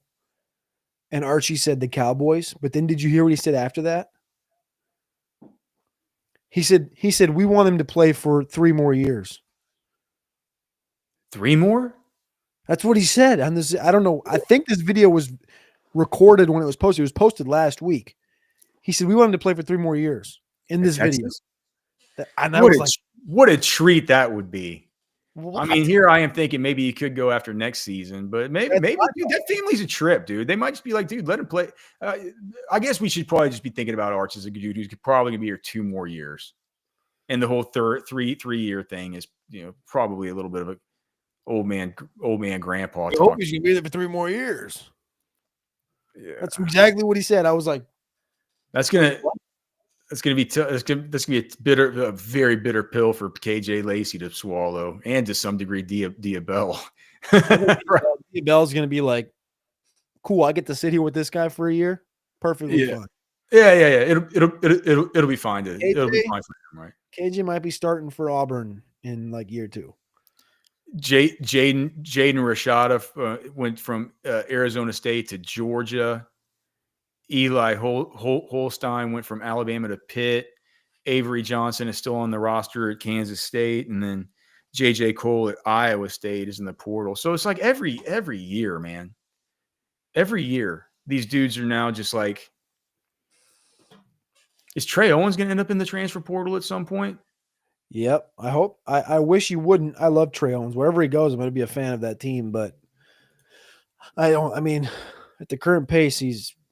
and Archie said the Cowboys. But then did you hear what he said after that? He said we want him to play for 3 more years. 3 more? That's what he said on this. I don't know. I think this video was recorded when it was posted. It was posted last week. He said we want him to play for 3 more years in At this video. Texas? And I was like, What a treat that would be. what? I mean, here I am thinking maybe he could go after next season, but maybe dude, that family's a trip, dude. They might just be like, dude, let him play. I guess we should probably just be thinking about Arch as a dude who's probably gonna be here 2 more years, and the whole 3-year thing is probably a little bit of a old man grandpa I talk. hope he's gonna be there for 3 more years. Yeah, That's exactly what he said. I was like, that's gonna be a very bitter pill for KJ Lacey to swallow, and to some degree Dia Bell. Bell's gonna be like, cool. I get to sit here with this guy for a year. Perfectly fine. Yeah. It'll be fine. It'll be fine for him, right? KJ might be starting for Auburn in like year 2. Jaden Rashada went from Arizona State to Georgia. Eli Holstein went from Alabama to Pitt. Avery Johnson is still on the roster at Kansas State, and then J.J. Cole at Iowa State is in the portal. So it's like every year, man. Every year, these dudes are now just like, is Trey Owens going to end up in the transfer portal at some point? Yep. I hope. I wish he wouldn't. I love Trey Owens. Wherever he goes, I'm going to be a fan of that team. But I mean, at the current pace,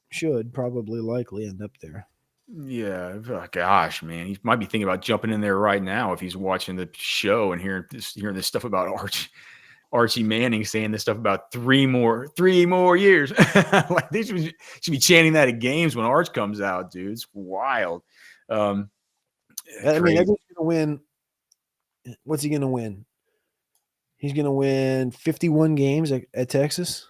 should probably likely end up there. Yeah. Oh, gosh, man. He might be thinking about jumping in there right now if he's watching the show and hearing this stuff about Archie Manning saying this stuff about 3 more years. Like they should be chanting that at games when Arch comes out, dude. It's wild. I mean, they're going to win. What's he going to win? He's going to win 51 games at Texas.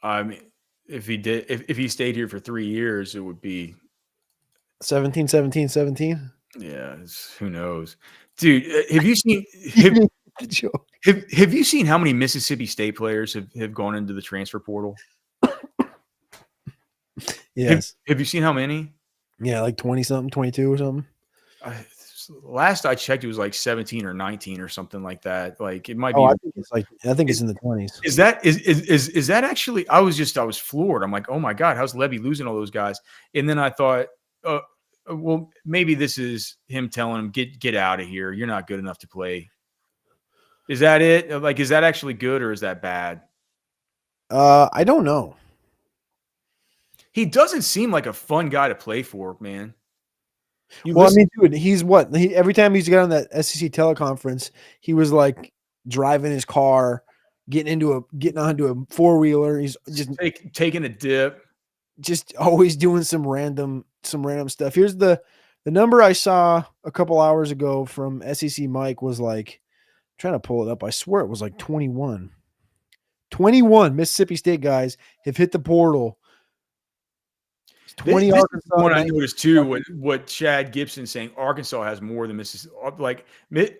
I mean, if he stayed here for 3 years, it would be 17, 17, 17. Yeah, who knows, dude? Have you seen? Have you seen how many Mississippi State players have gone into the transfer portal? Yes. Have you seen how many? Yeah, like 20 something, 22 or something. Last I checked, it was like 17 or 19 or something like that. Like it might be. I think it's in the 20s. Is that actually? I was floored. I'm like, oh my god, how's Levy losing all those guys? And then I thought, well, maybe this is him telling him, get out of here. You're not good enough to play. Is that it? Like, is that actually good or is that bad? I don't know. He doesn't seem like a fun guy to play for, man. I mean, dude, he's what? Every time he's got on that SEC teleconference, he was like driving his car, getting onto a 4-wheeler. He's just taking a dip, just always doing some random stuff. Here's the number I saw a couple hours ago from SEC Mike was like, I'm trying to pull it up. I swear it was like 21. 21 Mississippi State guys have hit the portal. 20 this Arkansas. One I noticed too. What Chad Gibson saying, Arkansas has more than Mississippi. Like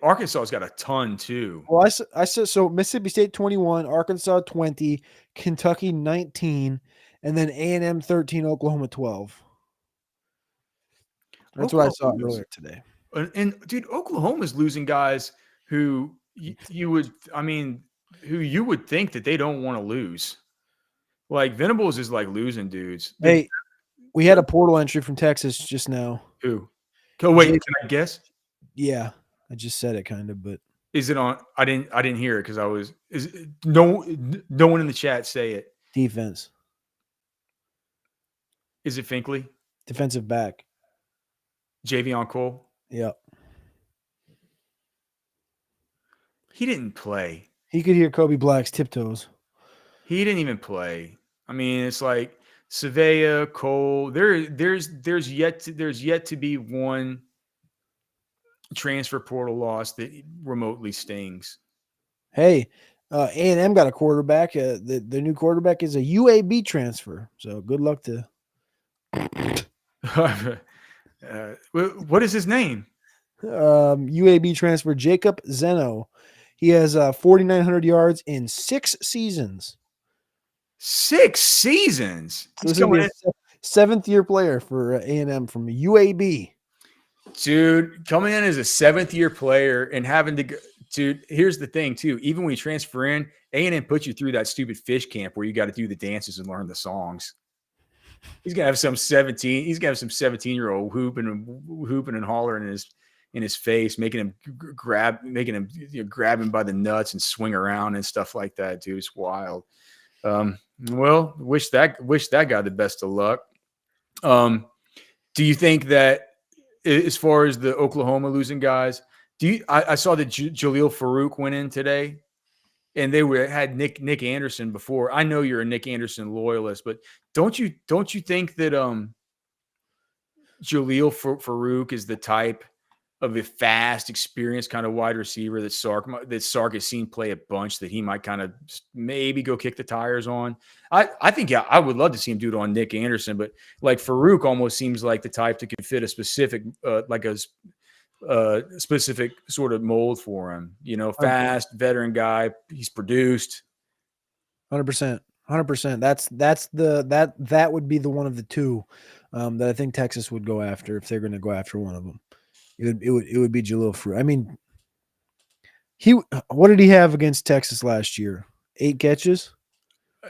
Arkansas's got a ton too. Well, I said so. Mississippi State 21, Arkansas 20, Kentucky 19, and then A&M 13, Oklahoma 12. That's what I saw earlier today. And dude, Oklahoma's losing guys who you would think that they don't want to lose. Like Venables is like losing dudes. Hey, we had a portal entry from Texas just now. Who? Oh, wait, can I guess? Yeah, I just said it kind of, but is it on? I didn't hear it because no one in the chat say it. Defense. Is it Finkley? Defensive back. Javion Cole? Yep. He didn't play. He could hear Kobe Black's tiptoes. He didn't even play. I mean, it's like Savea, Cole. There's yet to be one transfer portal loss that remotely stings. Hey, A&M got a quarterback. The new quarterback is a UAB transfer. So good luck to. What is his name? UAB transfer Jacob Zeno. He has 4,900 yards in 6 seasons. 6 seasons. So 7th-year player for A&M from UAB. Dude, coming in as a 7th-year player and having to go, dude, here's the thing, too. Even when you transfer in, A&M puts you through that stupid fish camp where you got to do the dances and learn the songs. He's gonna have some 17. He's gonna have some 17-year-old hooping and hollering in his face, making him grab him by the nuts and swing around and stuff like that, dude. It's wild. Well, wish that guy the best of luck. Do you think that as far as the Oklahoma losing guys, I saw that Jaleel Farouk went in today, and they had Nick Anderson before. I know you're a Nick Anderson loyalist, but don't you think that Jaleel Farouk is the type of a fast, experienced kind of wide receiver that Sark has seen play a bunch that he might kind of maybe go kick the tires on? I think, yeah, I would love to see him do it on Nick Anderson, but like Farouk almost seems like the type that could fit a specific specific sort of mold for him. Fast veteran guy. He's produced 100%. 100%. That would be the one of the two that I think Texas would go after if they're going to go after one of them. It would be Jaleel Farouk. I mean, what did he have against Texas last year? 8 catches.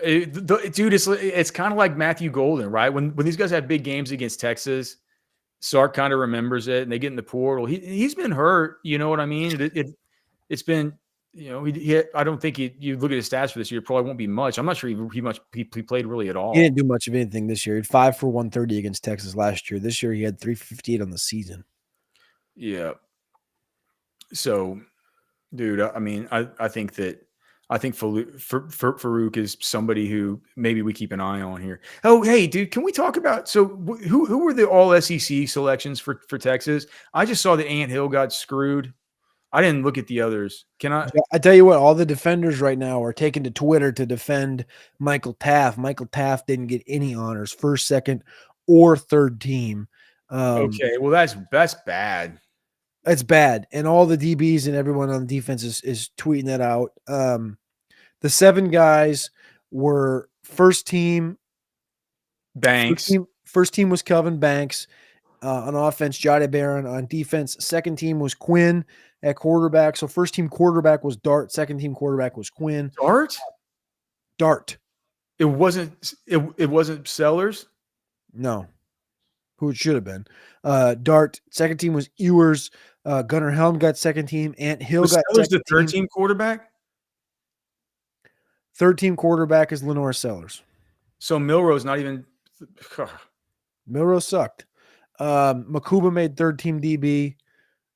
Dude, it's kind of like Matthew Golden, right? When these guys have big games against Texas, Sark kind of remembers it, and they get in the portal. He's been hurt, you know what I mean? It's been, I don't think you look at his stats for this year, it probably won't be much. I'm not sure he played really at all. He didn't do much of anything this year. He had 5 for 130 against Texas last year. This year he had 358 on the season. Yeah. So, dude, I mean, I think Farouk is somebody who maybe we keep an eye on here. Oh, hey, dude, can we talk about who were the all SEC selections for Texas? I just saw that Ant Hill got screwed. I didn't look at the others. Can I? I tell you what, all the defenders right now are taking to Twitter to defend Michael Taft. Michael Taft didn't get any honors, first, second, or third team. Okay, well that's bad. It's bad, and all the DBs and everyone on defense is tweeting that out. The 7 guys were first team. Banks. First team was Kelvin Banks. On offense, Jada Barron. On defense, second team was Quinn at quarterback. So first team quarterback was Dart. Second team quarterback was Quinn. Dart. It wasn't Sellers. No, who it should have been. Dart. Second team was Ewers. Gunnar Helm got second team. Ant Hill got Sellers the third team quarterback. Third team quarterback is Lenore Sellers. So Milrose not even. Milrose sucked. Makuba made third team DB.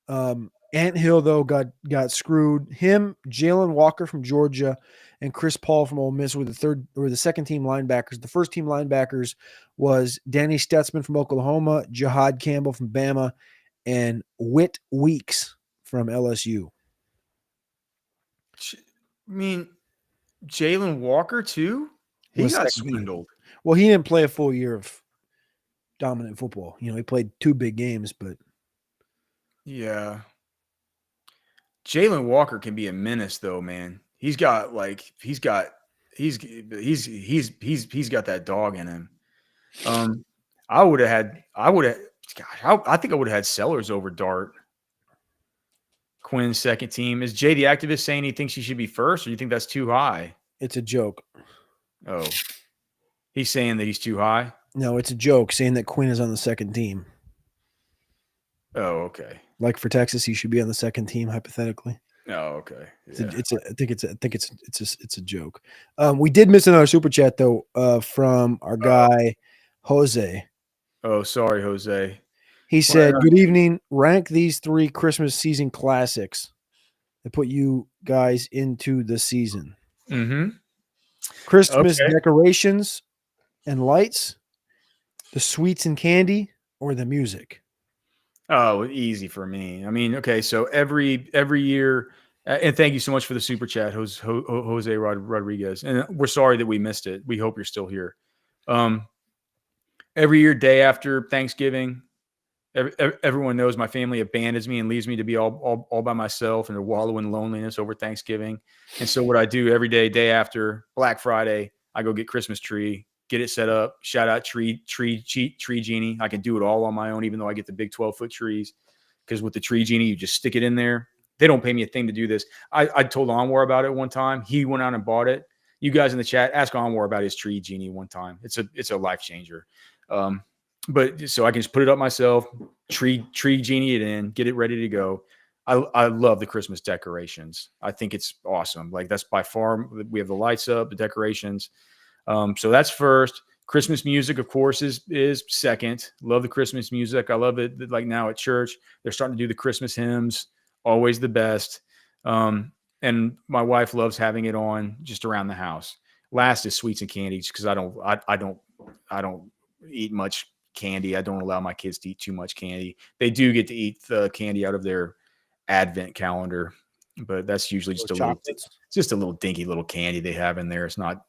Ant Hill though got screwed. Him, Jalen Walker from Georgia, and Chris Paul from Ole Miss were the second team linebackers. The first team linebackers was Danny Stutzman from Oklahoma, Jahad Campbell from Bama, and Whit Weeks from LSU. I mean, Jalen Walker too? He got swindled. Well, he didn't play a full year of dominant football. He played 2 big games, but yeah. Jalen Walker can be a menace though, man. He's got that dog in him. I think I would have had Sellers over Dart. Quinn's second team. Is JD Activist saying he thinks he should be first, or do you think that's too high? It's a joke. Oh. He's saying that he's too high? No, it's a joke saying that Quinn is on the second team. Oh, okay. Like for Texas, he should be on the second team, hypothetically. Oh, okay. Yeah. I think it's a joke. We did miss another super chat though, from our guy Jose. Oh, sorry, Jose. He said, "Good evening. Rank these 3 Christmas season classics that put you guys into the season." Mm-hmm. Christmas decorations and lights, the sweets and candy, or the music? Oh, easy for me. I mean, okay, so every year, and thank you so much for the super chat, Jose Rodriguez. And we're sorry that we missed it. We hope you're still here. Every year, day after Thanksgiving, everyone knows my family abandons me and leaves me to be all by myself and to wallow in loneliness over Thanksgiving. And so what I do every day after Black Friday, I go get Christmas tree get it set up. Shout out Tree Genie. I can do it all on my own, even though I get the big 12-foot trees. Because with the Tree Genie, you just stick it in there. They don't pay me a thing to do this. I told Anwar about it one time. He went out and bought it. You guys in the chat, ask Anwar about his Tree Genie one time. It's a life changer. But so I can just put it up myself, tree Genie it in, get it ready to go. I love the Christmas decorations. I think it's awesome. Like that's by far, we have the lights up, the decorations. So that's first. Christmas music, of course, is second. Love the Christmas music. I love it. Like now at church, they're starting to do the Christmas hymns. Always the best. And my wife loves having it on just around the house. Last is sweets and candies because I don't eat much candy. I don't allow my kids to eat too much candy. They do get to eat the candy out of their advent calendar, but that's usually just a little dinky little candy they have in there. It's not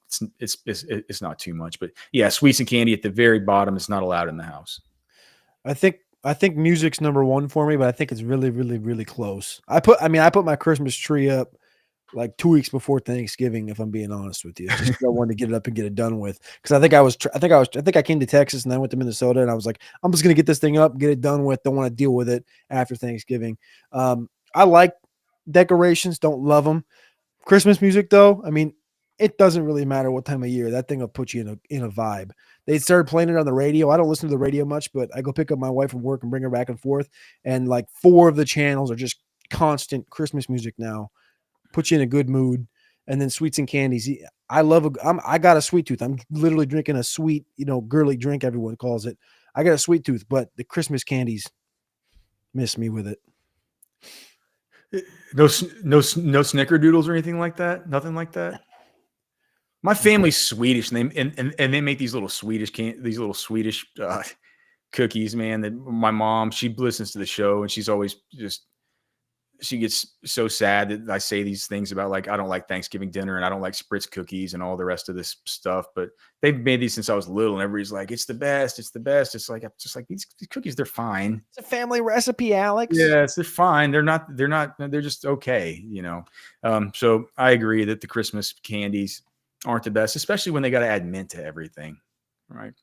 too much, but yeah, sweets and candy at the very bottom is not allowed in the house. I think music's number one for me, but I think it's really, really, really close. I put my Christmas tree up like 2 weeks before Thanksgiving, if I'm being honest with you. Just I wanted to get it up and get it done with. Because I think I came to Texas and I went to Minnesota and I was like, I'm just gonna get this thing up, get it done with. Don't want to deal with it after Thanksgiving. I like decorations, don't love them. Christmas music, though, I mean, it doesn't really matter what time of year. That thing will put you in a vibe. They started playing it on the radio. I don't listen to the radio much, but I go pick up my wife from work and bring her back and forth. And like 4 of the channels are just constant Christmas music now. Put you in a good mood. And then sweets and candies. I got a sweet tooth. I'm literally drinking a sweet, girly drink, everyone calls it. I got a sweet tooth, but the Christmas candies miss me with it. No snickerdoodles or anything like that. Nothing like that. My family's Swedish, and they make these little Swedish cookies. Man, that my mom, she listens to the show, and she's always she gets so sad that I say these things about like I don't like Thanksgiving dinner and I don't like Spritz cookies and all the rest of this stuff. But they've made these since I was little, and everybody's like, "It's the best. It's the best." It's like these cookies, they're fine. It's a family recipe, Alex. Yes, they're fine. They're just okay, So I agree that the Christmas candies aren't the best, especially when they got to add mint to everything. Right.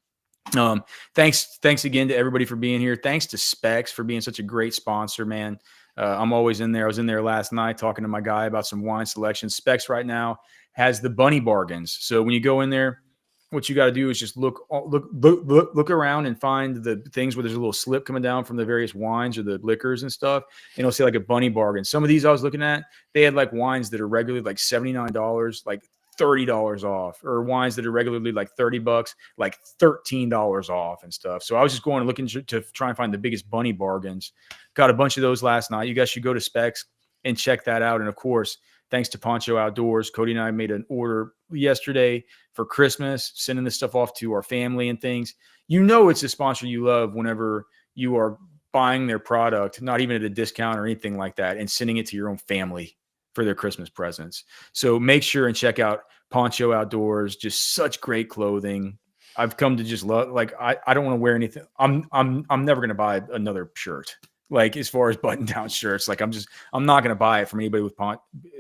Thanks again to everybody for being here. Thanks to Specs for being such a great sponsor, man. I'm always in there. I was in there last night talking to my guy about some wine selection. Specs right now has the bunny bargains. So when you go in there, what you got to do is just look around and find the things where there's a little slip coming down from the various wines or the liquors and stuff. And it'll say like a bunny bargain. Some of these I was looking at, they had like wines that are regularly like $79, like $30 off, or wines that are regularly like $30, like $13 off and stuff. So I was just going and looking to try and find the biggest bunny bargains. Got a bunch of those last night. You guys should go to Specs and check that out. And of course, thanks to Poncho Outdoors, Cody and I made an order yesterday for Christmas, sending this stuff off to our family and things. It's a sponsor you love whenever you are buying their product, not even at a discount or anything like that, and sending it to your own family for their Christmas presents. So make sure and check out Poncho Outdoors. Just such great clothing. I've come to just love, like, I don't want to wear anything. I'm never going to buy another shirt. Like as far as button down shirts, like I'm not going to buy it from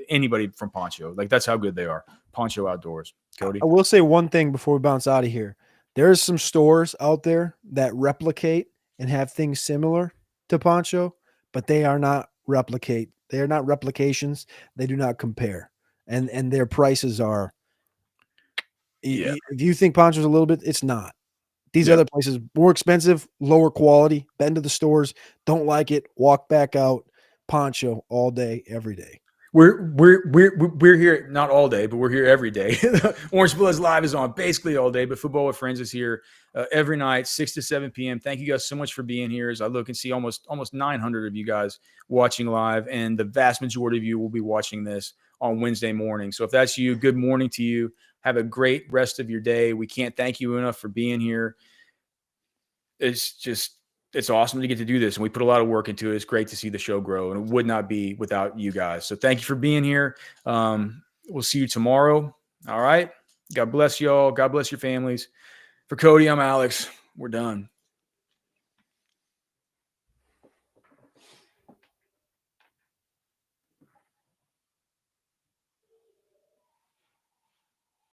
anybody from Poncho. Like that's how good they are. Poncho Outdoors. Cody. I will say one thing before we bounce out of here. There's some stores out there that replicate and have things similar to Poncho, but they are not replicate. They are not replications. They do not compare. And their prices are, if you think Poncho's a little bit, it's not. These other places, more expensive, lower quality. Been to the stores, don't like it, walk back out. Poncho all day, every day. We're here not all day, but we're here every day. Orange Bloods Live is on basically all day, but Football with Friends is here every night, 6 to 7 p.m. Thank you guys so much for being here. As I look and see almost 900 of you guys watching live, and the vast majority of you will be watching this on Wednesday morning. So if that's you, good morning to you. Have a great rest of your day. We can't thank you enough for being here. It's awesome to get to do this. And we put a lot of work into it. It's great to see the show grow, and it would not be without you guys. So thank you for being here. We'll see you tomorrow. All right. God bless y'all. God bless your families. For Cody, I'm Alex. We're done.